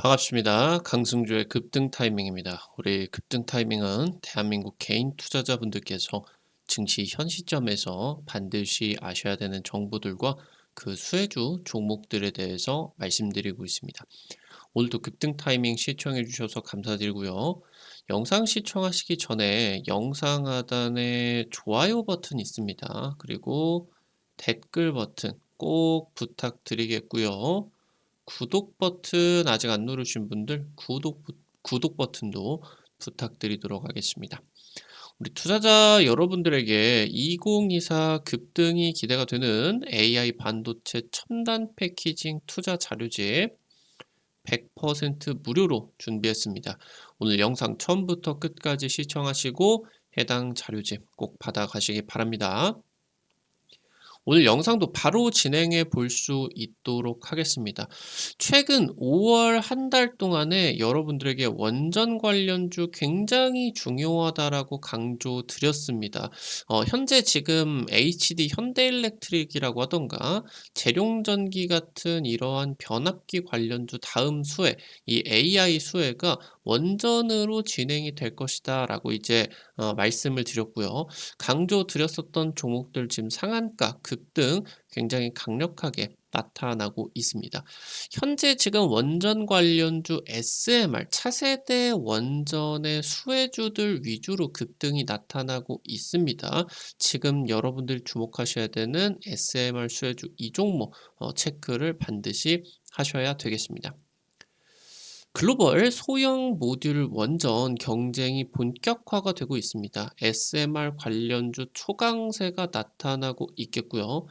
반갑습니다. 강승주의 급등 타이밍입니다. 우리 급등 타이밍은 대한민국 개인 투자자분들께서 증시 현 시점에서 반드시 아셔야 되는 정보들과 그 수혜주 종목들에 대해서 말씀드리고 있습니다. 오늘도 급등 타이밍 시청해 주셔서 감사드리고요. 영상 시청하시기 전에 영상 하단에 좋아요 버튼 있습니다. 그리고 댓글 버튼 꼭 부탁드리겠고요. 구독 버튼 아직 안 누르신 분들 구독 버튼도 부탁드리도록 하겠습니다. 우리 투자자 여러분들에게 2024 급등이 기대가 되는 AI 반도체 첨단 패키징 투자 자료집 100% 무료로 준비했습니다. 오늘 영상 처음부터 끝까지 시청하시고 해당 자료집 꼭 받아가시기 바랍니다. 오늘 영상도 바로 진행해 볼 수 있도록 하겠습니다. 최근 5월 한 달 동안에 여러분들에게 원전 관련주 굉장히 중요하다라고 강조드렸습니다. 현재 지금 HD 현대일렉트릭이라고 하던가 재룡전기 같은 이러한 변압기 관련주 다음 수혜, 이 AI 수혜가 원전으로 진행이 될 것이다 라고 이제 말씀을 드렸고요. 강조드렸었던 종목들 지금 상한가 급등 굉장히 강력하게 나타나고 있습니다. 현재 지금 원전 관련주 SMR 차세대 원전의 수혜주들 위주로 급등이 나타나고 있습니다. 지금 여러분들이 주목하셔야 되는 SMR 수혜주 이 종목 체크를 반드시 하셔야 되겠습니다. 글로벌 소형 모듈 원전 경쟁이 본격화가 되고 있습니다. SMR 관련주 초강세가 나타나고 있겠고요.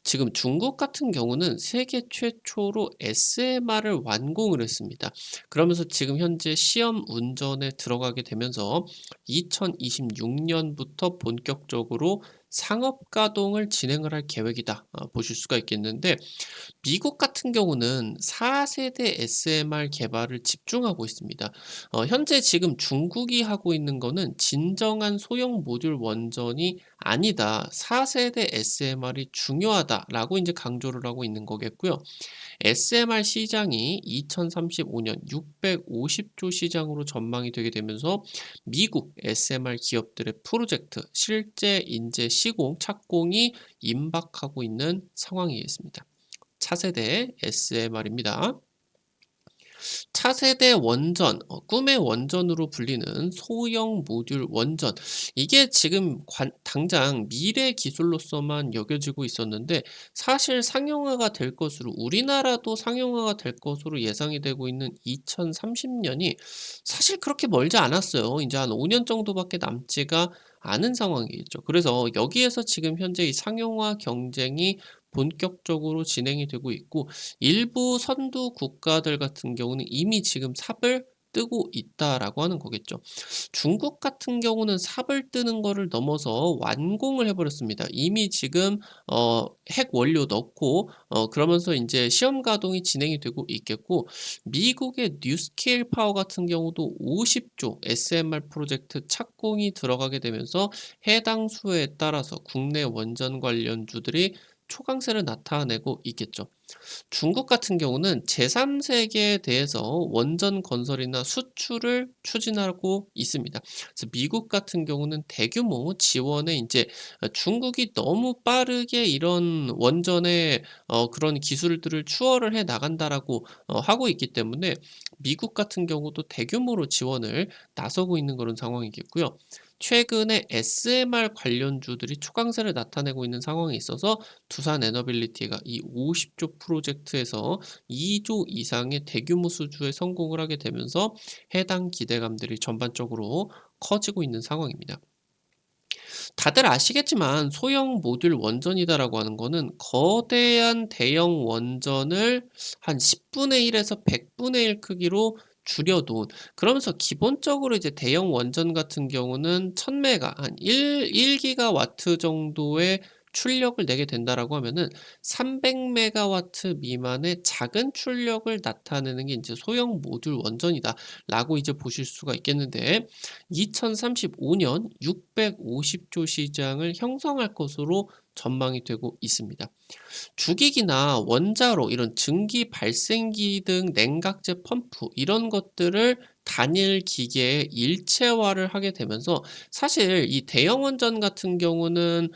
지금 중국 같은 경우는 세계 최초로 SMR을 완공을 했습니다. 그러면서 지금 현재 시험 운전에 들어가게 되면서 2026년부터 본격적으로 상업 가동을 진행을 할 계획이다. 보실 수가 있겠는데 미국 같은 경우는 4세대 SMR 개발을 집중하고 있습니다. 현재 지금 중국이 하고 있는 거는 진정한 소형 모듈 원전이 아니다. 4세대 SMR이 중요하다라고 이제 강조를 하고 있는 거겠고요. SMR 시장이 2035년 650조 시장으로 전망이 되게 되면서 미국 SMR 기업들의 프로젝트 실제 인재 시공 착공이 임박하고 있는 상황이겠습니다. 차세대 SMR입니다. 차세대 원전, 꿈의 원전으로 불리는 소형 모듈 원전. 이게 지금 당장 미래 기술로서만 여겨지고 있었는데 사실 상용화가 될 것으로 우리나라도 상용화가 될 것으로 예상이 되고 있는 2030년이 사실 그렇게 멀지 않았어요. 이제 한 5년 정도밖에 남지가 않은 상황이겠죠. 그래서 여기에서 지금 현재 이 상용화 경쟁이 본격적으로 진행이 되고 있고 일부 선두 국가들 같은 경우는 이미 지금 삽을 뜨고 있다라고 하는 거겠죠. 중국 같은 경우는 삽을 뜨는 거를 넘어서 완공을 해버렸습니다. 이미 지금 핵 원료 넣고 그러면서 이제 시험 가동이 진행이 되고 있겠고 미국의 뉴스케일 파워 같은 경우도 50조 SMR 프로젝트 착공이 들어가게 되면서 해당 수에 따라서 국내 원전 관련주들이 초강세를 나타내고 있겠죠. 중국 같은 경우는 제3세계에 대해서 원전 건설이나 수출을 추진하고 있습니다. 그래서 미국 같은 경우는 대규모 지원에 이제 중국이 너무 빠르게 이런 원전의 그런 기술들을 추월을 해 나간다라고 하고 있기 때문에 미국 같은 경우도 대규모로 지원을 나서고 있는 그런 상황이겠고요. 최근에 SMR 관련주들이 초강세를 나타내고 있는 상황에 있어서 두산 에너빌리티가 이 50조 프로젝트에서 2조 이상의 대규모 수주에 성공을 하게 되면서 해당 기대감들이 전반적으로 커지고 있는 상황입니다. 다들 아시겠지만 소형 모듈 원전이다라고 하는 거는 거대한 대형 원전을 한 10분의 1에서 100분의 1 크기로 줄여둔 그러면서 기본적으로 이제 대형 원전 같은 경우는 1000메가 한 1기가와트 정도의 출력을 내게 된다라고 하면은 300메가와트 미만의 작은 출력을 나타내는 게 이제 소형 모듈 원전이다라고 이제 보실 수가 있겠는데 2035년 650조 시장을 형성할 것으로 전망이 되고 있습니다. 주기기나 원자로 이런 증기 발생기 등 냉각제 펌프 이런 것들을 단일 기계에 일체화를 하게 되면서 사실 이 대형 원전 같은 경우는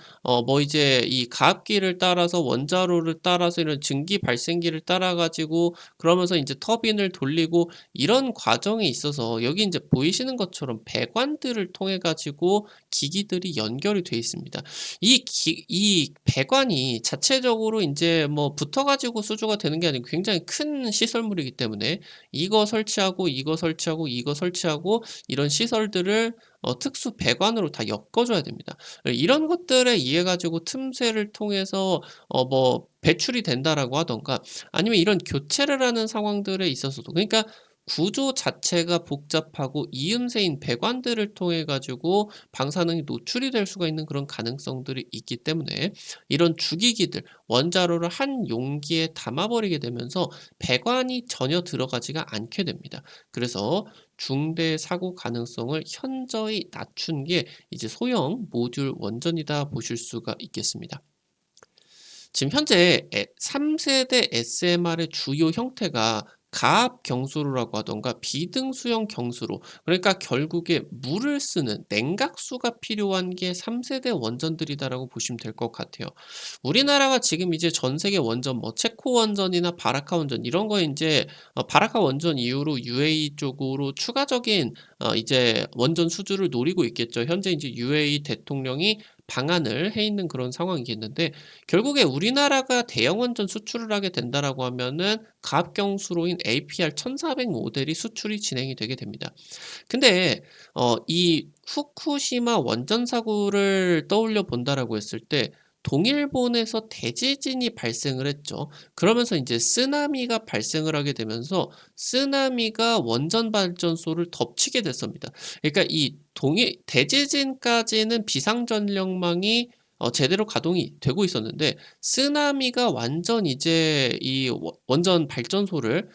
뭐 이제 이 가압기를 따라서 원자로를 따라서 이런 증기 발생기를 따라 가지고 그러면서 인제 터빈을 돌리고 이런 과정에 있어서 여기 인제 보이시는 것처럼 배관들을 통해 가지고 기기들이 연결이 돼 있습니다. 이 배관이 자체적으로 인제 뭐 붙어 가지고 수주가 되는 게 아니고 굉장히 큰 시설물이기 때문에 이거 설치하고, 이거 설치하고, 이거 설치하고 이런 시설들을 특수 배관으로 다 엮어 줘야 됩니다. 이런 것들에 의해 가지고 틈새를 통해서 뭐 배출이 된다라고 하던가 아니면 이런 교체를 하는 상황들에 있어서도 그러니까 구조 자체가 복잡하고 이음새인 배관들을 통해 가지고 방사능이 노출이 될 수가 있는 그런 가능성들이 있기 때문에 이런 주기기들 원자로를 한 용기에 담아 버리게 되면서 배관이 전혀 들어가지가 않게 됩니다. 그래서 중대 사고 가능성을 현저히 낮춘 게 이제 소형 모듈 원전이다 보실 수가 있겠습니다. 지금 현재 3세대 SMR의 주요 형태가 가압 경수로라고 하던가 비등수형 경수로 그러니까 결국에 물을 쓰는 냉각수가 필요한 게 3세대 원전들이다라고 보시면 될 것 같아요. 우리나라가 지금 이제 전 세계 원전 뭐 체코 원전이나 바라카 원전 이런 거 인제 바라카 원전 이후로 UAE 쪽으로 추가적인 이제 원전 수주를 노리고 있겠죠. 현재 인제 UAE 대통령이 방한을 해 있는 그런 상황이겠는데 결국에 우리나라가 대형 원전 수출을 하게 된다라고 하면은 가압경수로인 APR 1400 모델이 수출이 진행이 되게 됩니다. 근데 이 후쿠시마 원전 사고를 떠올려 본다라고 했을 때 동일본에서 대지진이 발생을 했죠. 그러면서 인제 쓰나미가 발생을 하게 되면서 쓰나미가 원전 발전소를 덮치게 됐습니다. 그러니까 이 동일 대지진까지는 비상전력망이 제대로 가동이 되고 있었는데 쓰나미가 완전 이제 이 원전 발전소를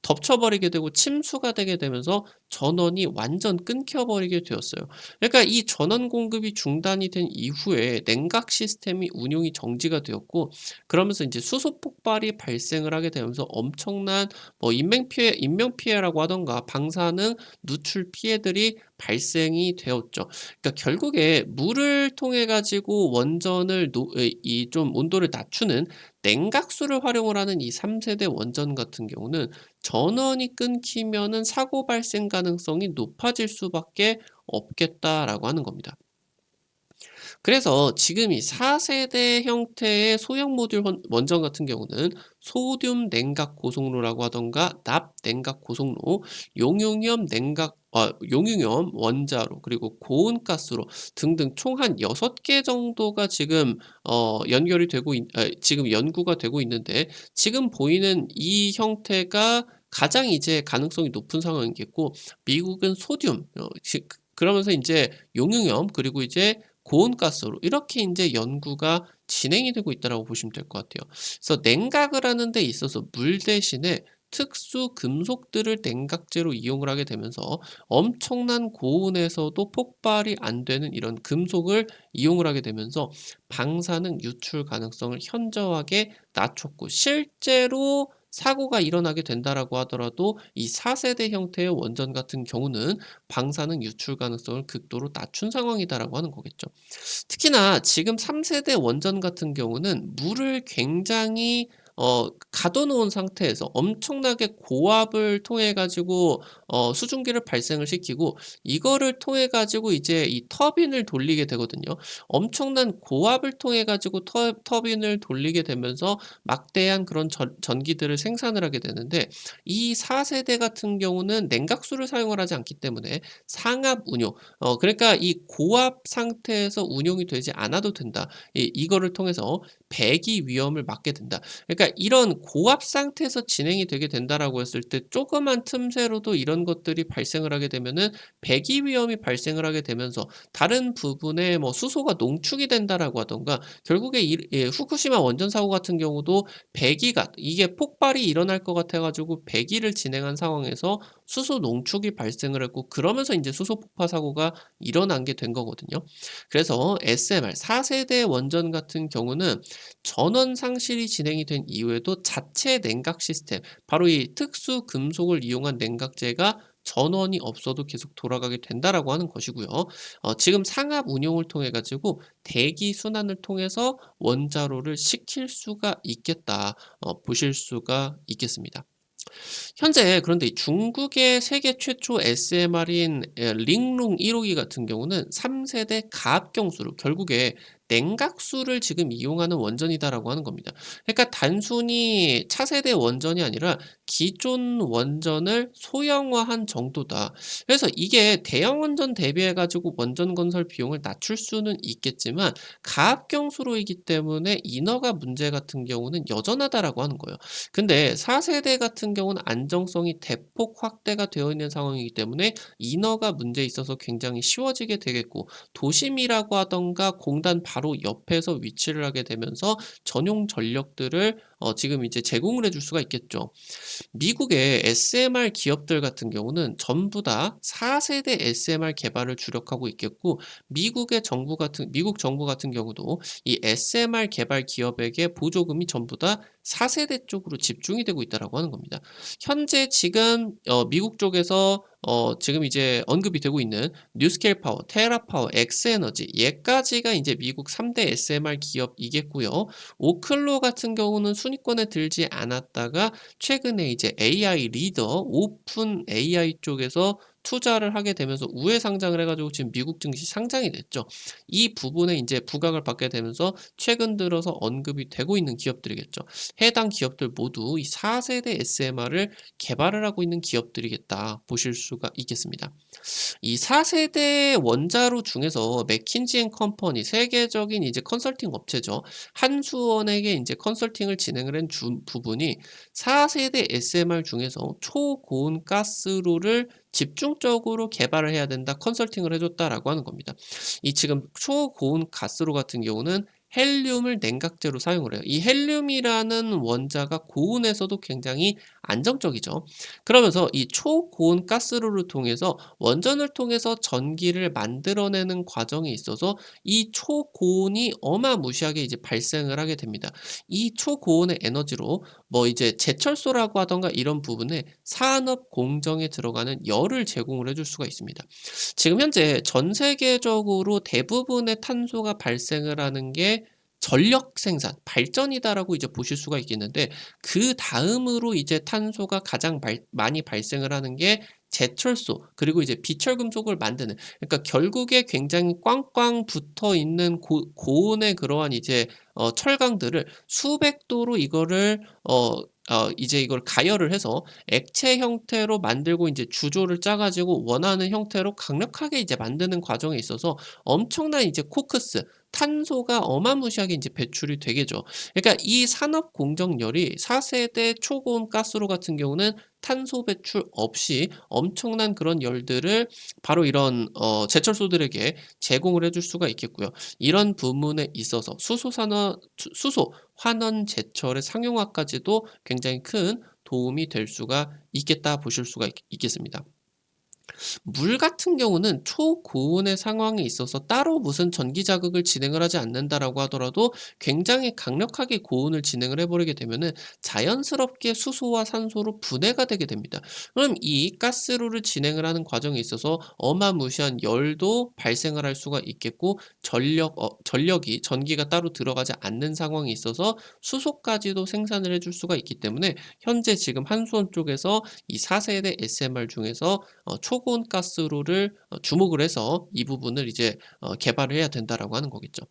덮쳐버리게 되고 침수가 되게 되면서 전원이 완전 끊겨 버리게 되었어요. 그러니까 이 전원 공급이 중단이 된 이후에 냉각 시스템이 운용이 정지가 되었고 그러면서 인제 수소 폭발이 발생을 하게 되면서 엄청난 뭐 인명 피해라고 하던가 방사능 누출 피해들이 발생이 되었죠. 그러니까 결국에 물을 통해 가지고 원전을 이 좀 온도를 낮추는 냉각수를 활용을 하는 이 3세대 원전 같은 경우는 전원이 끊기면은 사고 발생 가능성이 높아질 수밖에 없겠다라고 하는 겁니다. 그래서 지금 이 4세대 형태의 소형 모듈 원전 같은 경우는 소듐 냉각 고속로라고 하던가 납 냉각 고속로, 용융염 원자로 그리고 고온가스로 등등 총 한 6개 정도가 지금 연결이 되고 지금 연구가 되고 있는데 지금 보이는 이 형태가 가장 이제 가능성이 높은 상황이겠고 미국은 소듐 그러면서 인제 용융염 그리고 이제 고온가스로 이렇게 인제 연구가 진행이 되고 있다라고 보시면 될 것 같아요. 그래서 냉각을 하는 데 있어서 물 대신에 특수 금속들을 냉각제로 이용을 하게 되면서 엄청난 고온에서도 폭발이 안 되는 이런 금속을 이용을 하게 되면서 방사능 유출 가능성을 현저하게 낮췄고 실제로 사고가 일어나게 된다라고 하더라도 이 4세대 형태의 원전 같은 경우는 방사능 유출 가능성을 극도로 낮춘 상황이다라고 하는 거겠죠. 특히나 지금 3세대 원전 같은 경우는 물을 굉장히 가둬 놓은 상태에서 엄청나게 고압을 통해 가지고 수증기를 발생을 시키고 이거를 통해 가지고 이제 이 터빈을 돌리게 되거든요. 엄청난 고압을 통해 가지고 터빈을 돌리게 되면서 막대한 그런 전기들을 생산을 하게 되는데 이 4세대 같은 경우는 냉각수를 사용을 하지 않기 때문에 상압 운용 그러니까 이 고압 상태에서 운용이 되지 않아도 된다. 이거를 통해서 배기 위험을 막게 된다. 그러니까 그러니까 이런 고압 상태에서 진행이 되게 된다라고 했을 때 조그만 틈새로도 이런 것들이 발생을 하게 되면은 배기 위험이 발생을 하게 되면서 다른 부분에 뭐 수소가 농축이 된다라고 하던가 결국에 후쿠시마 원전 사고 같은 경우도 배기가 이게 폭발이 일어날 것 같아 가지고 배기를 진행한 상황에서 수소 농축이 발생을 했고 그러면서 인제 수소 폭파 사고가 일어난 게 된 거거든요. 그래서 SMR 4세대 원전 같은 경우는 전원 상실이 진행이 된 이후에도 자체 냉각 시스템 바로 이 특수 금속을 이용한 냉각제가 전원이 없어도 계속 돌아가게 된다라고 하는 것이고요. 지금 상압 운용을 통해 가지고 대기 순환을 통해서 원자로를 식힐 수가 있겠다. 보실 수가 있겠습니다. 현재 그런데 이 중국의 세계 최초 SMR인 링룽 1호기 같은 경우는 3세대 가압경수로 결국에 냉각수를 지금 이용하는 원전이다라고 하는 겁니다. 그러니까 단순히 차세대 원전이 아니라 기존 원전을 소형화한 정도다. 그래서 이게 대형 원전 대비해 가지고 원전 건설 비용을 낮출 수는 있겠지만 가압경수로이기 때문에 인허가 문제 같은 경우는 여전하다라고 하는 거예요. 근데 4세대 같은 경우는 안정성이 대폭 확대가 되어 있는 상황이기 때문에 인허가 문제에 있어서 굉장히 쉬워지게 되겠고 도심이라고 하던가 공단 바로 옆에서 위치를 하게 되면서 전용 전력들을 지금 이제 제공을 해줄 수가 있겠죠. 미국의 SMR 기업들 같은 경우는 전부 다 4세대 SMR 개발을 주력하고 있겠고 미국 정부 같은 경우도 이 SMR 개발 기업에게 보조금이 전부 다 4세대 쪽으로 집중이 되고 있다라고 하는 겁니다. 현재 지금 미국 쪽에서 지금 이제 언급이 되고 있는 뉴스케일 파워, 테라파워, 엑스에너지 얘까지가 이제 미국 3대 SMR 기업이겠고요. 오클로 같은 경우는 순위권에 들지 않았다가 최근에 이제 AI 리더 오픈 AI 쪽에서 투자를 하게 되면서 우회 상장을 해 가지고 지금 미국 증시 상장이 됐죠. 이 부분에 인제 부각을 받게 되면서 최근 들어서 언급이 되고 있는 기업들이겠죠. 해당 기업들 모두 이 4세대 SMR을 개발을 하고 있는 기업들이겠다 보실 수가 있겠습니다. 이 4세대 원자로 중에서 맥킨지 앤 컴퍼니 세계적인 이제 컨설팅 업체죠. 한수원에게 인제 컨설팅을 진행을 한 부분이 4세대 SMR 중에서 초고온 가스炉를 집중적으로 개발을 해야 된다. 컨설팅을 해 줬다라고 하는 겁니다. 이 지금 초고온 가스炉같은 경우는 헬륨을 냉각제로 사용을 해요. 이 헬륨이라는 원자가 고온에서도 굉장히 안정적이죠. 그러면서 이 초고온 가스炉를 통해서 원전을 통해서 전기를 만들어내는 과정에 있어서 이 초고온이 어마무시하게 이제 발생을 하게 됩니다. 이 초고온의 에너지로 뭐 이제 제철소라고 하던가 이런 부분에 산업 공정에 들어가는 열을 제공을 해줄 수가 있습니다. 지금 현재 전 세계적으로 대부분의 탄소가 발생을 하는 게 전력 생산, 발전이다라고 이제 보실 수가 있겠는데 그다음으로 이제 탄소가 가장 많이 발생을 하는 게 제철소 그리고 이제 비철금속을 만드는 그러니까 결국에 굉장히 꽝꽝 붙어 있는 고온의 그러한 이제 철강들을 수백 도로 이거를 이제 이걸 가열을 해서 액체 형태로 만들고 인제 주조를 짜 가지고 원하는 형태로 강력하게 이제 만드는 과정에 있어서 엄청난 이제 코크스 탄소가 어마무시하게 인제 배출이 되겠죠. 그러니까 이 산업 공정열이 4세대 초고온 가스炉같은 경우는 탄소 배출 없이 엄청난 그런 열들을 바로 이런 제철소들에게 제공을 해줄 수가 있겠고요. 이런 부분에 있어서 수소 환원 제철의 상용화까지도 굉장히 큰 도움이 될 수가 있겠다 보실 수가 있겠습니다. 물 같은 경우는 초고온의 상황에 있어서 따로 무슨 전기 자극을 진행을 하지 않는다라고 하더라도 굉장히 강력하게 고온을 진행을 해 버리게 되면은 자연스럽게 수소와 산소로 분해가 되게 됩니다. 그럼 이 가스炉를 진행을 하는 과정에 있어서 어마무시한 열도 발생을 할 수가 있겠고 전력이 전기가 따로 들어가지 않는 상황이 있어서 수소까지도 생산을 해줄 수가 있기 때문에 현재 지금 한수원 쪽에서 이 4세대 SMR 중에서 초고온 가스炉를 주목을 해서 이 부분을 이제 개발을 해야 된다라고 하는 거겠죠.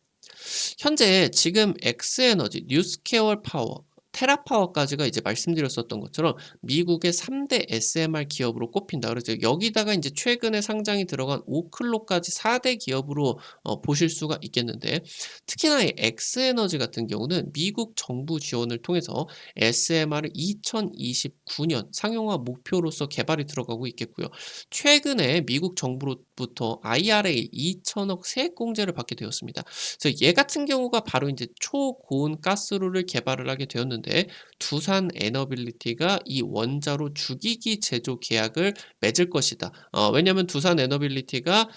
현재 지금 엑스에너지, 뉴스케어 파워 테라파워까지가 이제 말씀드렸었던 것처럼 미국의 3대 SMR 기업으로 꼽힌다. 그래서 여기다가 이제 최근에 상장이 들어간 오클로까지 4대 기업으로 보실 수가 있겠는데, 특히나 이 엑스에너지 같은 경우는 미국 정부 지원을 통해서 SMR을 2029년 상용화 목표로서 개발이 들어가고 있겠고요. 최근에 미국 정부로부터 IRA 2천억 세액 공제를 받게 되었습니다. 그래서 얘 같은 경우가 바로 이제 초고온 가스炉를 개발을 하게 되었는데, 두산 에너빌리티가 이 원자로 주기기 제조 계약을 맺을 것이다. 왜냐하면 두산 에너빌리티가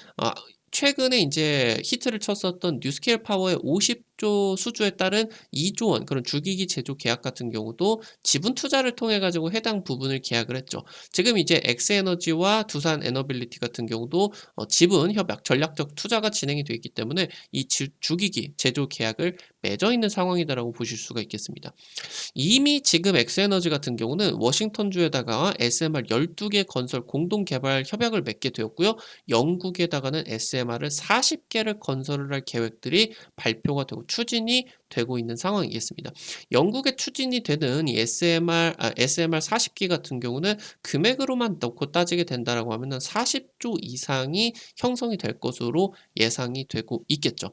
최근에 이제 히트를 쳤었던 뉴스케일 파워의 50조 수주에 따른 2조 원 그런 주기기 제조 계약 같은 경우도 지분 투자를 통해 가지고 해당 부분을 계약을 했죠. 지금 이제 엑스에너지와 두산 에너빌리티 같은 경우도 지분 협약, 전략적 투자가 진행이 되어 있기 때문에 이 주기기 제조 계약을 맺어 있는 상황이다라고 보실 수가 있겠습니다. 이미 지금 엑스에너지 같은 경우는 워싱턴주에다가 SMR 12개 건설 공동 개발 협약을 맺게 되었고요. 영국에다가는 SMR을 40개를 건설을 할 계획들이 발표가 되고 추진이 되고 있는 상황이겠습니다. 영국에 추진이 되는 이 SMR 40기 같은 경우는 금액으로만 놓고 따지게 된다라고 하면은 40조 이상이 형성이 될 것으로 예상이 되고 있겠죠.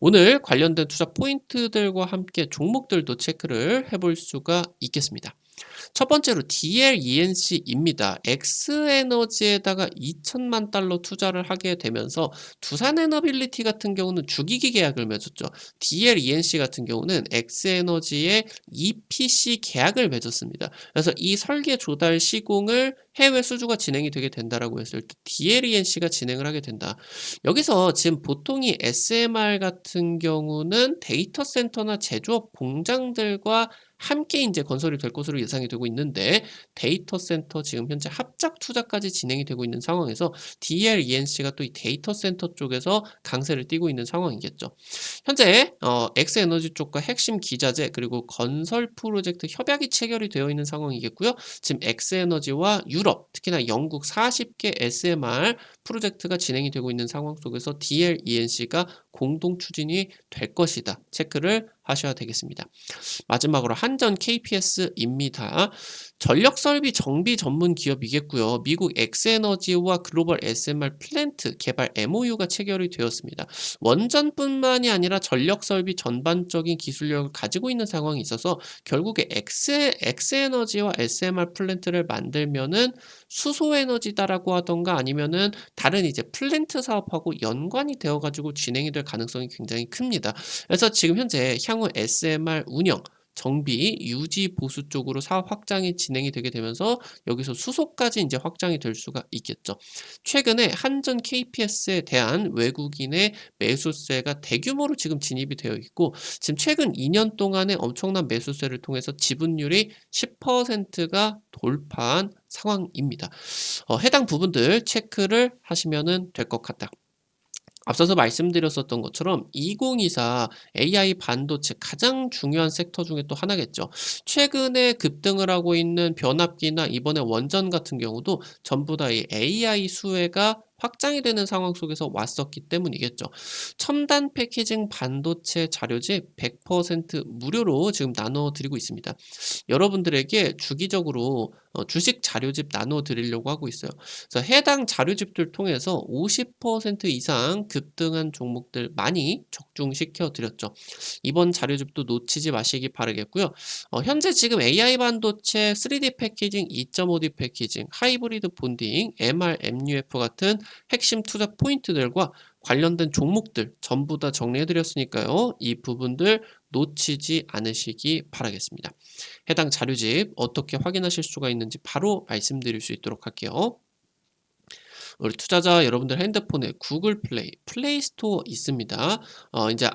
오늘 관련된 투자 포인트들과 함께 종목들도 체크를 해볼 수가 있겠습니다. 첫 번째로 DLENC입니다. 엑스에너지에다가 2천만 달러 투자를 하게 되면서 두산에너빌리티 같은 경우는 주기기 계약을 맺었죠. DLENC 같은 경우는 엑스에너지의 EPC 계약을 맺었습니다. 그래서 이 설계 조달 시공을 해외 수주가 진행이 되게 된다라고 했을 때 DLENC가 진행을 하게 된다. 여기서 지금 보통 이 SMR 같은 경우는 데이터 센터나 제조업 공장들과 함께 이제 건설이 될 것으로 예상이 되고 있는데, 데이터 센터 지금 현재 합작 투자까지 진행이 되고 있는 상황에서 DLENC가 또 이 데이터 센터 쪽에서 강세를 띠고 있는 상황이겠죠. 현재 엑스에너지 쪽과 핵심 기자재 그리고 건설 프로젝트 협약이 체결이 되어 있는 상황이겠고요. 지금 엑스에너지와 유럽, 특히나 영국 40개 SMR 프로젝트가 진행이 되고 있는 상황 속에서 DLENC가 공동 추진이 될 것이다. 체크를 하셔야 되겠습니다. 마지막으로 한전 KPS입니다. 전력 설비 정비 전문 기업이겠고요. 미국 엑스에너지와 글로벌 SMR 플랜트 개발 MOU가 체결이 되었습니다. 원전뿐만이 아니라 전력 설비 전반적인 기술력을 가지고 있는 상황이 있어서 결국에 엑스에너지와 SMR 플랜트를 만들면은 수소에너지다라고 하던가 아니면은 다른 이제 플랜트 사업하고 연관이 되어 가지고 진행이 될 가능성이 굉장히 큽니다. 그래서 지금 현재 향후 SMR 운영 정비, 유지, 보수 쪽으로 사업 확장이 진행이 되게 되면서 여기서 수소까지 이제 확장이 될 수가 있겠죠. 최근에 한전 KPS에 대한 외국인의 매수세가 대규모로 지금 진입이 되어 있고, 지금 최근 2년 동안의 엄청난 매수세를 통해서 지분율이 10%가 돌파한 상황입니다. 해당 부분들 체크를 하시면 될 것 같다. 앞서서 말씀드렸었던 것처럼 2024 AI 반도체 가장 중요한 섹터 중에 또 하나겠죠. 최근에 급등을 하고 있는 변압기나 이번에 원전 같은 경우도 전부 다 이 AI 수혜가 확장이 되는 상황 속에서 왔었기 때문이겠죠. 첨단 패키징 반도체 자료집 100% 무료로 지금 나눠드리고 있습니다. 여러분들에게 주기적으로 주식 자료집 나눠드리려고 하고 있어요. 그래서 해당 자료집들 통해서 50% 이상 급등한 종목들 많이 적중시켜 드렸죠. 이번 자료집도 놓치지 마시기 바라겠고요. 현재 지금 AI 반도체 3D 패키징, 2.5D 패키징, 하이브리드 본딩, MR, MUF 같은 핵심 투자 포인트들과 관련된 종목들 전부 다 정리해 드렸으니까요. 이 부분들 놓치지 않으시기 바라겠습니다. 해당 자료집 어떻게 확인하실 수가 있는지 바로 말씀드릴 수 있도록 할게요. 우리 투자자 여러분들 핸드폰에 구글 플레이 스토어 있습니다. 이제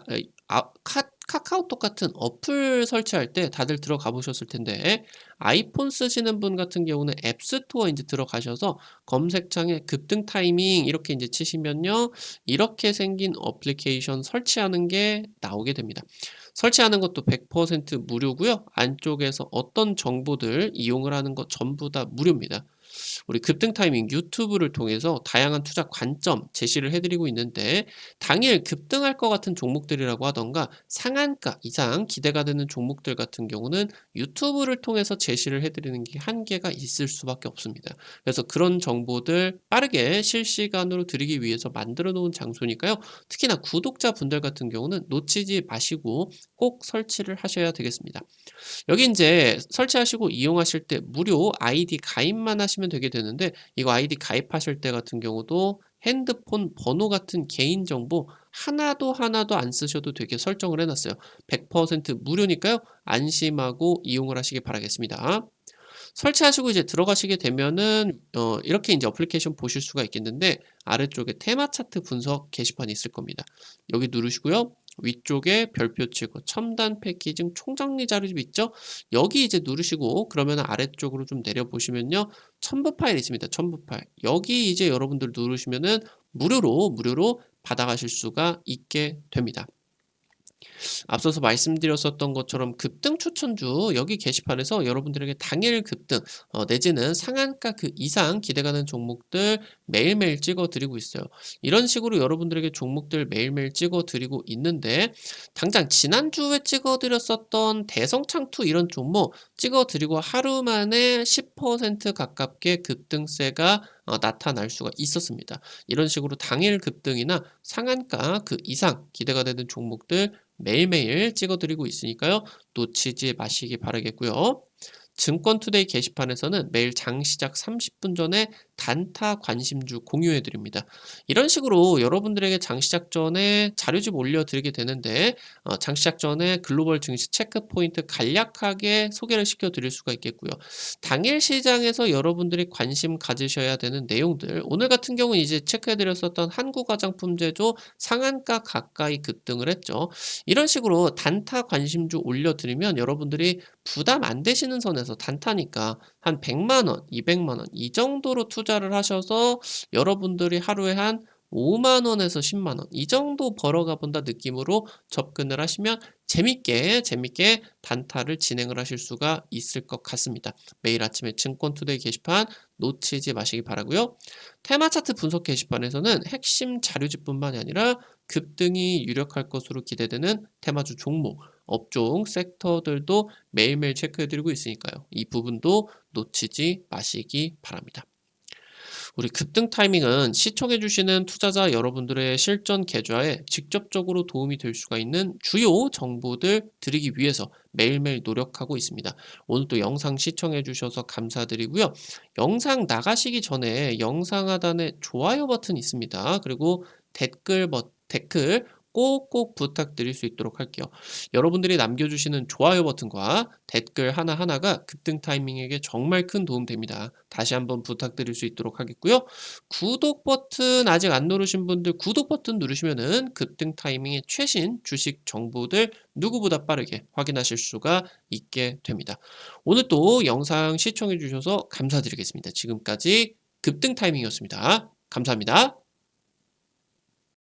카카오톡 같은 어플 설치할 때 다들 들어가 보셨을 텐데, 아이폰 쓰시는 분 같은 경우는 앱스토어 이제 들어가셔서 검색창에 급등 타이밍 이렇게 이제 치시면요, 이렇게 생긴 어플리케이션 설치하는 게 나오게 됩니다. 설치하는 것도 100% 무료고요. 안쪽에서 어떤 정보들 이용을 하는 것 전부 다 무료입니다. 우리 급등 타이밍 유튜브를 통해서 다양한 투자 관점 제시를 해 드리고 있는데 당일 급등할 것 같은 종목들이라고 하던가 상한가 이상 기대가 되는 종목들 같은 경우는 유튜브를 통해서 제시를 해 드리는 게 한계가 있을 수밖에 없습니다. 그래서 그런 정보들 빠르게 실시간으로 드리기 위해서 만들어 놓은 장소니까요. 특히나 구독자분들 같은 경우는 놓치지 마시고 꼭 설치를 하셔야 되겠습니다. 여기 인제 설치하시고 이용하실 때 무료 아이디 가입만 하시면 되게 되는데 이거 아이디 가입하실 때 같은 경우도 핸드폰 번호 같은 개인정보 하나도 안 쓰셔도 되게 설정을 해 놨어요. 100% 무료니까요. 안심하고 이용을 하시길 바라겠습니다. 설치하시고 이제 들어가시게 되면은 이렇게 인제 어플리케이션 보실 수가 있겠는데 아래쪽에 테마 차트 분석 게시판이 있을 겁니다. 여기 누르시고요. 위쪽에 별표 치고 첨단 패키징 총정리 자료집 있죠? 여기 이제 누르시고 그러면 아래쪽으로 좀 내려 보시면요. 첨부 파일 있습니다. 첨부 파일. 여기 이제 여러분들 누르시면은 무료로 받아가실 수가 있게 됩니다. 앞서서 말씀드렸었던 것처럼 급등 추천주 여기 게시판에서 여러분들에게 당일 급등 내지는 상한가 그 이상 기대가는 종목들 매일매일 찍어 드리고 있어요. 이런 식으로 여러분들에게 종목들 매일매일 찍어 드리고 있는데 당장 지난주에 찍어 드렸었던 대성창투 이런 종목 찍어 드리고 하루 만에 10% 가깝게 급등세가 나타날 수가 있었습니다. 이런 식으로 당일 급등이나 상한가 그 이상 기대가 되는 종목들 매일매일 찍어드리고 있으니까요. 놓치지 마시기 바라겠고요. 증권투데이 게시판에서는 매일 장 시작 30분 전에 단타 관심주 공유해 드립니다. 이런 식으로 여러분들에게 장 시작 전에 자료집 올려드리게 되는데 장 시작 전에 글로벌 증시 체크 포인트 간략하게 소개를 시켜 드릴 수가 있겠고요. 당일 시장에서 여러분들이 관심 가지셔야 되는 내용들 오늘 같은 경우는 이제 체크해 드렸었던 한국화장품제조 상한가 가까이 급등을 했죠. 이런 식으로 단타 관심주 올려드리면 여러분들이 부담 안 되시는 선에서 단타니까 한 100만 원, 200만 원 이 정도로 투자를 하셔서 여러분들이 하루에 한 5만 원에서 10만 원 이 정도 벌어가 본다 느낌으로 접근을 하시면 재밌게 단타를 진행을 하실 수가 있을 것 같습니다. 매일 아침에 증권투데이 게시판 놓치지 마시기 바라고요. 테마 차트 분석 게시판에서는 핵심 자료집뿐만이 아니라 급등이 유력할 것으로 기대되는 테마주 종목, 업종, 섹터들도 매일매일 체크해드리고 있으니까요. 이 부분도 놓치지 마시기 바랍니다. 우리 급등 타이밍은 시청해주시는 투자자 여러분들의 실전 계좌에 직접적으로 도움이 될 수가 있는 주요 정보들 드리기 위해서 매일매일 노력하고 있습니다. 오늘도 영상 시청해주셔서 감사드리고요. 영상 나가시기 전에 영상 하단에 좋아요 버튼 있습니다. 그리고 댓글 꼭꼭 부탁드릴 수 있도록 할게요. 여러분들이 남겨주시는 좋아요 버튼과 댓글 하나하나가 급등 타이밍에게 정말 큰 도움 됩니다. 다시 한번 부탁드릴 수 있도록 하겠고요. 구독 버튼 아직 안 누르신 분들 구독 버튼 누르시면은 급등 타이밍의 최신 주식 정보들 누구보다 빠르게 확인하실 수가 있게 됩니다. 오늘 또 영상 시청해 주셔서 감사드리겠습니다. 지금까지 급등 타이밍이었습니다. 감사합니다.